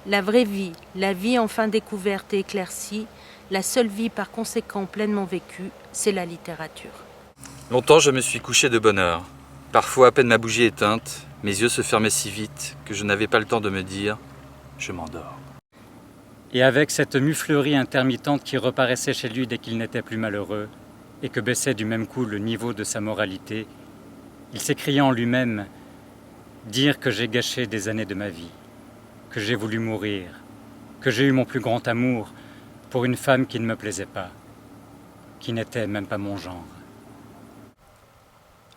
La vraie vie, la vie enfin découverte et éclaircie, la seule vie par conséquent pleinement vécue, c'est la littérature. Longtemps je me suis couché de bonne heure. Parfois à peine ma bougie éteinte, mes yeux se fermaient si vite que je n'avais pas le temps de me dire « je m'endors ». Et avec cette muflerie intermittente qui reparaissait chez lui dès qu'il n'était plus malheureux, et que baissait du même coup le niveau de sa moralité, il s'écriait en lui-même « dire que j'ai gâché des années de ma vie, que j'ai voulu mourir, que j'ai eu mon plus grand amour pour une femme qui ne me plaisait pas, qui n'était même pas mon genre. »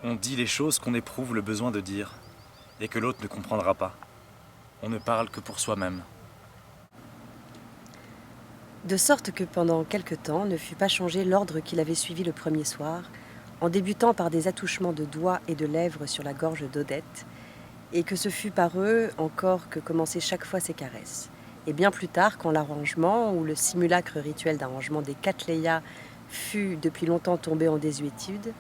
On dit les choses qu'on éprouve le besoin de dire, et que l'autre ne comprendra pas. On ne parle que pour soi-même. De sorte que pendant quelque temps ne fut pas changé l'ordre qu'il avait suivi le premier soir, en débutant par des attouchements de doigts et de lèvres sur la gorge d'Odette, et que ce fut par eux encore que commençaient chaque fois ses caresses. Et bien plus tard, quand l'arrangement, ou le simulacre rituel d'arrangement des Cattleya fut depuis longtemps tombé en désuétude,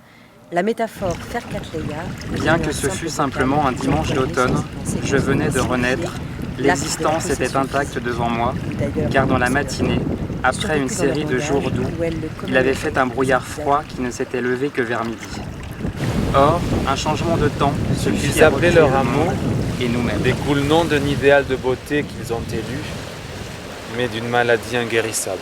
la métaphore faire Cattleya... Bien que ce fût simplement un dimanche d'automne, je venais de renaître, l'existence était intacte devant moi, car dans la matinée, après une série de jours doux, il avait fait un brouillard froid qui ne s'était levé que vers midi. Or, un changement de temps suffit Ils appelaient leur amour et nous-mêmes. découle non d'un idéal de beauté qu'ils ont élu, mais d'une maladie inguérissable.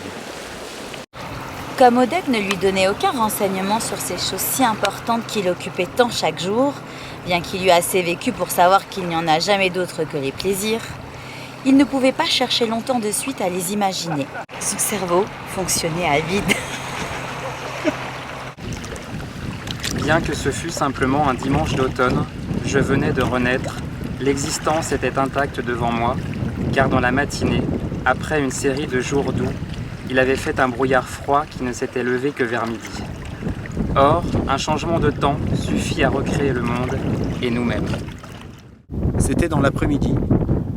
Comme Odette ne lui donnait aucun renseignement sur ces choses si importantes qui l'occupaient tant chaque jour, bien qu'il eût assez vécu pour savoir qu'il n'y en a jamais d'autres que les plaisirs, il ne pouvait pas chercher longtemps de suite à les imaginer. Son cerveau fonctionnait à vide. Bien que ce fût simplement un dimanche d'automne, je venais de renaître, l'existence était intacte devant moi, car dans la matinée, après une série de jours doux, il avait fait un brouillard froid qui ne s'était levé que vers midi. Or, un changement de temps suffit à recréer le monde et nous-mêmes. C'était dans l'après-midi.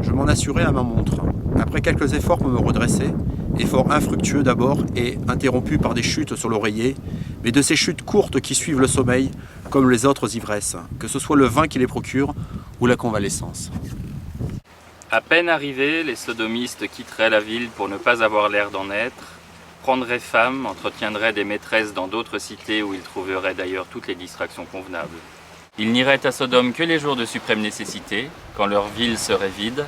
Je m'en assurais à ma montre. Après quelques efforts pour me redresser, efforts infructueux d'abord et interrompus par des chutes sur l'oreiller, mais de ces chutes courtes qui suivent le sommeil, comme les autres ivresses, que ce soit le vin qui les procure ou la convalescence. À peine arrivés, les sodomistes quitteraient la ville pour ne pas avoir l'air d'en être, prendraient femme, entretiendraient des maîtresses dans d'autres cités où ils trouveraient d'ailleurs toutes les distractions convenables. Ils n'iraient à Sodome que les jours de suprême nécessité, quand leur ville serait vide,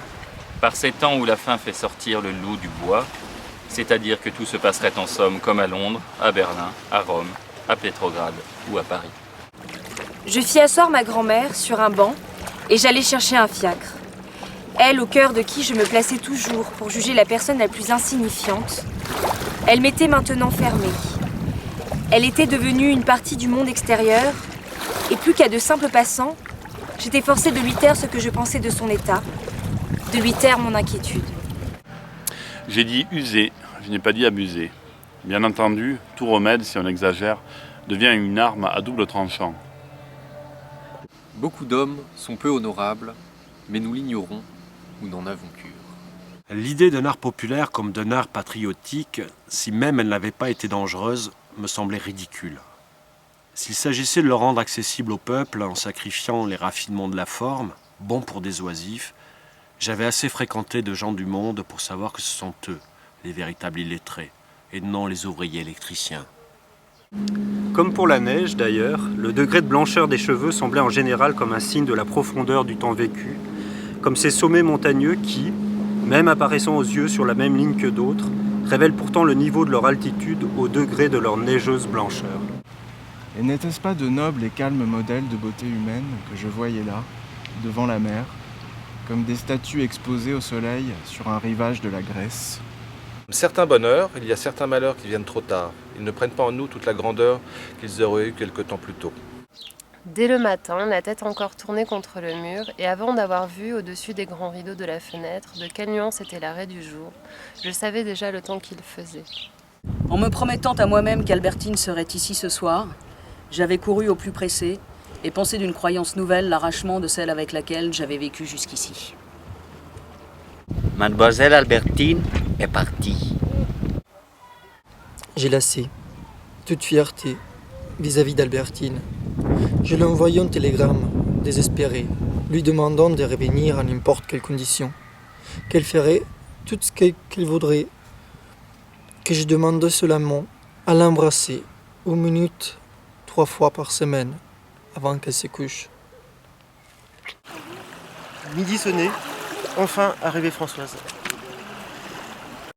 par ces temps où la faim fait sortir le loup du bois, c'est-à-dire que tout se passerait en somme comme à Londres, à Berlin, à Rome, à Pétrograd ou à Paris. Je fis asseoir ma grand-mère sur un banc et j'allai chercher un fiacre. Elle, au cœur de qui je me plaçais toujours pour juger la personne la plus insignifiante, elle m'était maintenant fermée. Elle était devenue une partie du monde extérieur, et plus qu'à de simples passants, j'étais forcée de lui taire ce que je pensais de son état, de lui taire mon inquiétude. J'ai dit user, je n'ai pas dit abuser. Bien entendu, tout remède, si on exagère, devient une arme à double tranchant. Beaucoup d'hommes sont peu honorables, mais nous l'ignorons ou n'en avons cure. L'idée d'un art populaire comme d'un art patriotique, si même elle n'avait pas été dangereuse, me semblait ridicule. S'il s'agissait de le rendre accessible au peuple en sacrifiant les raffinements de la forme, bon pour des oisifs, j'avais assez fréquenté de gens du monde pour savoir que ce sont eux, les véritables illettrés, et non les ouvriers électriciens. Comme pour la neige d'ailleurs, le degré de blancheur des cheveux semblait en général comme un signe de la profondeur du temps vécu, comme ces sommets montagneux qui, même apparaissant aux yeux sur la même ligne que d'autres, révèlent pourtant le niveau de leur altitude au degré de leur neigeuse blancheur. Et n'était-ce pas de nobles et calmes modèles de beauté humaine que je voyais là, devant la mer, comme des statues exposées au soleil sur un rivage de la Grèce? Certains bonheurs, il y a certains malheurs qui viennent trop tard. Ils ne prennent pas en nous toute la grandeur qu'ils auraient eue quelque temps plus tôt. Dès le matin, la tête encore tournée contre le mur, et avant d'avoir vu au-dessus des grands rideaux de la fenêtre de quelle nuance était l'arrêt du jour, je savais déjà le temps qu'il faisait. En me promettant à moi-même qu'Albertine serait ici ce soir, j'avais couru au plus pressé et pensé d'une croyance nouvelle l'arrachement de celle avec laquelle j'avais vécu jusqu'ici. Mademoiselle Albertine est partie. J'ai lassé toute fierté vis-à-vis d'Albertine. Je lui ai envoyé un télégramme, désespéré, lui demandant de revenir à n'importe quelle condition, qu'elle ferait tout ce qu'elle voudrait, que je demande seulement à l'embrasser 1 minute 3 fois par semaine avant qu'elle se couche. Midi sonné, enfin arrivée Françoise.